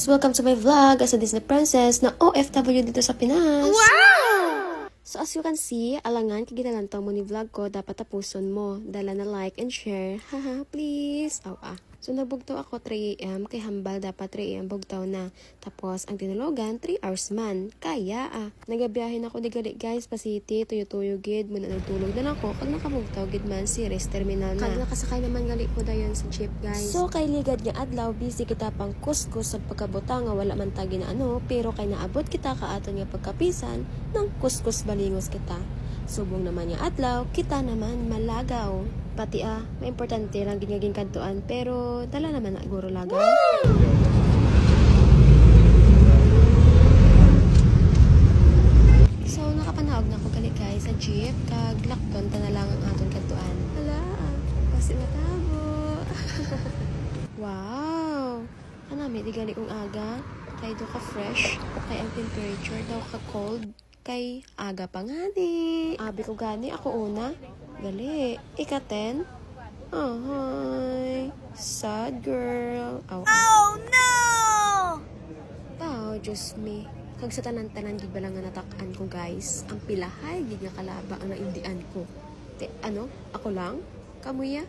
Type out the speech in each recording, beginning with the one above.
guys! Welcome to my vlog as a Disney princess na OFW dito sa Pinas! Wow! So as you can see, alangan kaginalantaw mo ni vlog ko, dapat tapuson mo. Dala na like and share. Haha, please! So nagbugtaw ako 3 AM, kay hambal dapat 3 AM bugtaw na. Tapos ang tinulogan 3 hours man. Kaya nagabiyahin ako di gali guys, pa city, tuyo-tuyo gid, muna nagtulog na lang ako, kag nakabugtaw gid man si rest terminal na. Kag nakasakay naman gali ko dayon sa jeep guys. So kay ligad nga adlaw, busy kita pang kuskus sa pagkabuta nga wala man tagi na pero kay naabot kita kaaton nga pagkapisan ng kuskus balingos kita. Subong naman yung adlaw, kita naman malagaw. Pati may importante lang ginaging kantuan, pero dala naman na guro lagaw. So nakapanahog na ko gali guys sa jeep, kag lakton ta na lang ang aton kantuan. Hala, kasi matabo. Wow! Anami di gali kong aga, kay do ka fresh, kay ang temperature daw ka cold. Kay aga pa nga di. Abi ko gani, ako una. Gali. Ika-10? Ahoy. Sad girl. Oh no! Tao, Diyos me. Kag sa tanan-tanan, gid ba lang nga natakan ko guys. Ang pilahay, gid nga kalaba ang naindian ko. Ako lang? Kamuya?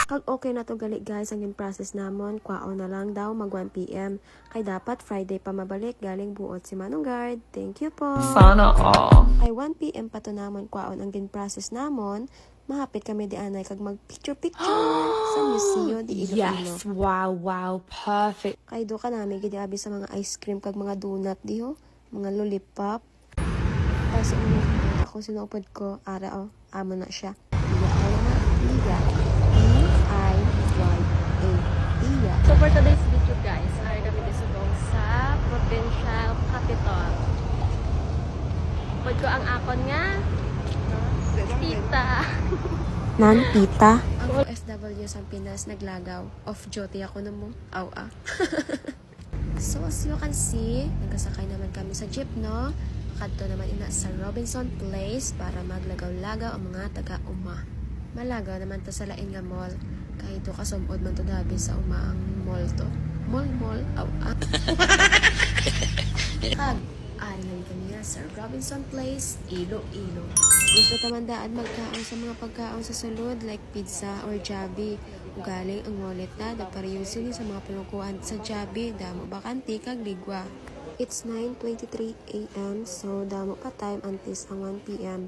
Kag okay na to gali guys, ang in-process namon, kwao na lang daw mag 1 PM. Kay dapat Friday pa mabalik, galing buot si Manong Guard. Thank you po. Sana all. Ay 1 PM pa to namon kwaon ang in-process namon. Mahapit kami di anay kag mag picture sa museo di Iloilo. Yes, wow, perfect. Kay do ka nami gid abi sa mga ice cream kag mga donut diho, mga lollipop. Tapos ako sinupod ko, amo na siya. So for today's video guys, ay kami disugong sa provincial capital. Pwede ko ang akon nga tita. Nan tita. Ang OFW sa Pinas naglagaw. Off duty ako na mo. So as you can see, nagkasakay naman kami sa jeep, no? Kadto naman ina sa Robinson Place para maglagaw-lagaw ang mga taga-uma. Malagaw naman to sa lain nga mall. Kahit to kasumod man to dabi sa umaang mall to. Mall. Kag, ari naman kami sa Robinson Place, Iloilo. Gusto tamandaan magkaon sa mga pagkaon sa sulod like pizza or Jollibee. Ugaling ang wallet na, nagpariyusin sa mga pinukuhan sa Jollibee, damo bakanti kag ligwa. It's 9:23 AM, so damo pa time antes ang 1 PM.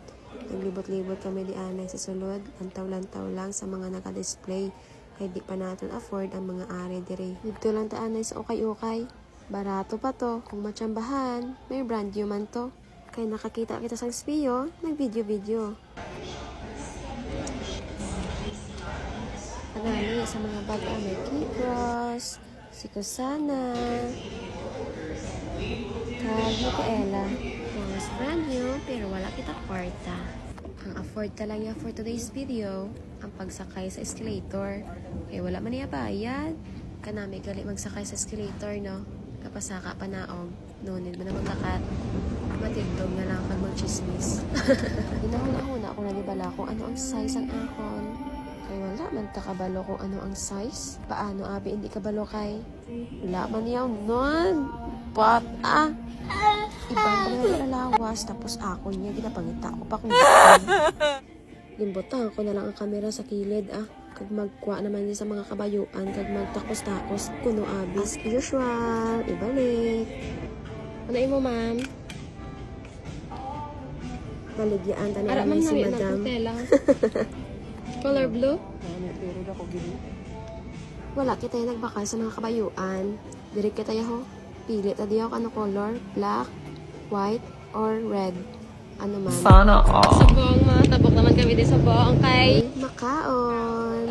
Naglibot-libot kami di anay sa sulod, lantaw-lantaw lang sa mga naka-display. Kaya di pa natin afford ang mga ari dire. Dito lang ta anay sa ukay-ukay. Barato pa to, kung matsambahan, may brand new man to. Kaya nakakita kita sa spiyo, nag-video-video. Panali sa mga bag may Kikros, si Kusana, kag Micaela. Mas brand new, pero wala kita kwarta. Ang afford talaga for today's video, ang pagsakay sa escalator. Kaya wala man niya bayad. Kanami gali magsakay sa escalator, no? Kapasaka pa naog. No need mo na maglakat. Matindog na lang pag mag-chismis. Hinahuna-huna ako na nibala kung ano ang size ang akon. Kaya wala man takabalo kung ano ang size. Paano abi hindi kabalo kay? Wala man yaw nun. But ibang paglalalawas, tapos ako niya, ginapangita ko pa kung limbotang ko na lang ang kamera sa kilid, kag magkuha naman din sa mga kabayuan, kag magtakos-takos, kuno abis. As usual, ibalik. Ano mo, ma'am? Baligyaan, tanong namin si madam. Color blue? Wala kita yung nagbakal sa mga kabayuan. Direk kita yaho. Pili ta diyaw ano color, black, white, or red. Ano man. Sana all. Sabong, matabok naman kami din sa buong kay Makaon.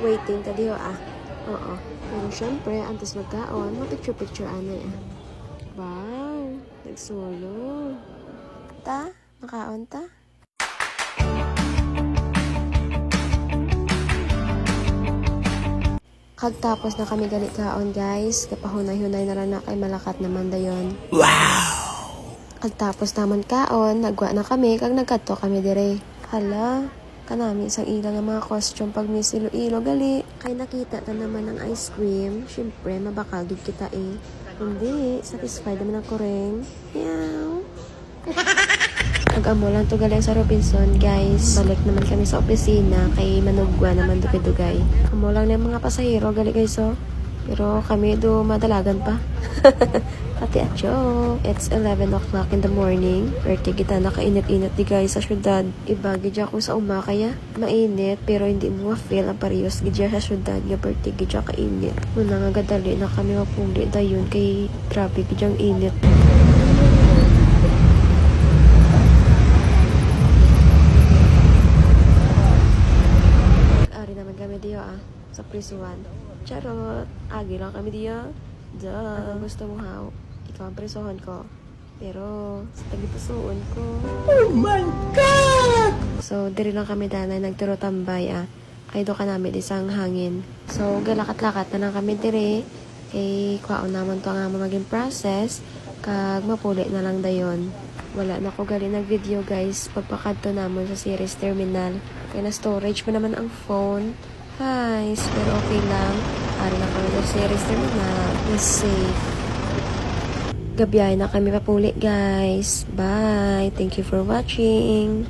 Waiting ta diyaw Oo. Pero syempre, antes magkaon, mapicture-picture anay Wow, nagsolo. Makaon ta? Kagtapos na kami gali kaon guys, kapahunay-hunay na lang na kay malakat naman dayon. Wow! Kagtapos naman kaon, nagwa na kami, kag nagkadto kami dire. Hala, kanami isang ilang ng mga costume pag Miss Iloilo gali. Kay nakita na naman ng ice cream, syempre mabakal gid kita eh. Hindi, satisfied naman ang koreng. Meow. Nag-amo lang to galing sa Robinson, guys. Balik naman kami sa opisina kay manugwa naman dugay-dugay. Amo lang ng mga pasahero gali guys oh. Pero kami do madalagan pa. Pati atyo. It's 11 o'clock in the morning. Pwerte kita nakainit-init di guys sa syudad. Iba gidya ko sa uma kaya mainit pero hindi mo feel ang parehas gidya sa syudad nga pwerte gidya kainit. Muna nga gadali na kami mapuli dayon kay grabe gidyang init. Ari naman kami diyo sa prisuan. Charot! Agi lang kami diyo. Duh! Ano gusto mo haw? Ikaw ang presohon ko. Pero, sa tagipusoon ko. Oh my God! So, diri lang kami danay nagturo tambay Kay do ka namin isang hangin. So, galakat-lakat na lang kami diri. Kay kwaon naman to nga maging process. Kag mapuli na lang dayon. Wala na ko gali nag-video guys. Pagpakadto namon sa series terminal. Kaya na storage mo naman ang phone. Guys, pero okay lang. Ari na kami sa series terminal. Is safe. Gabiyahe na kami papuli guys. Bye. Thank you for watching.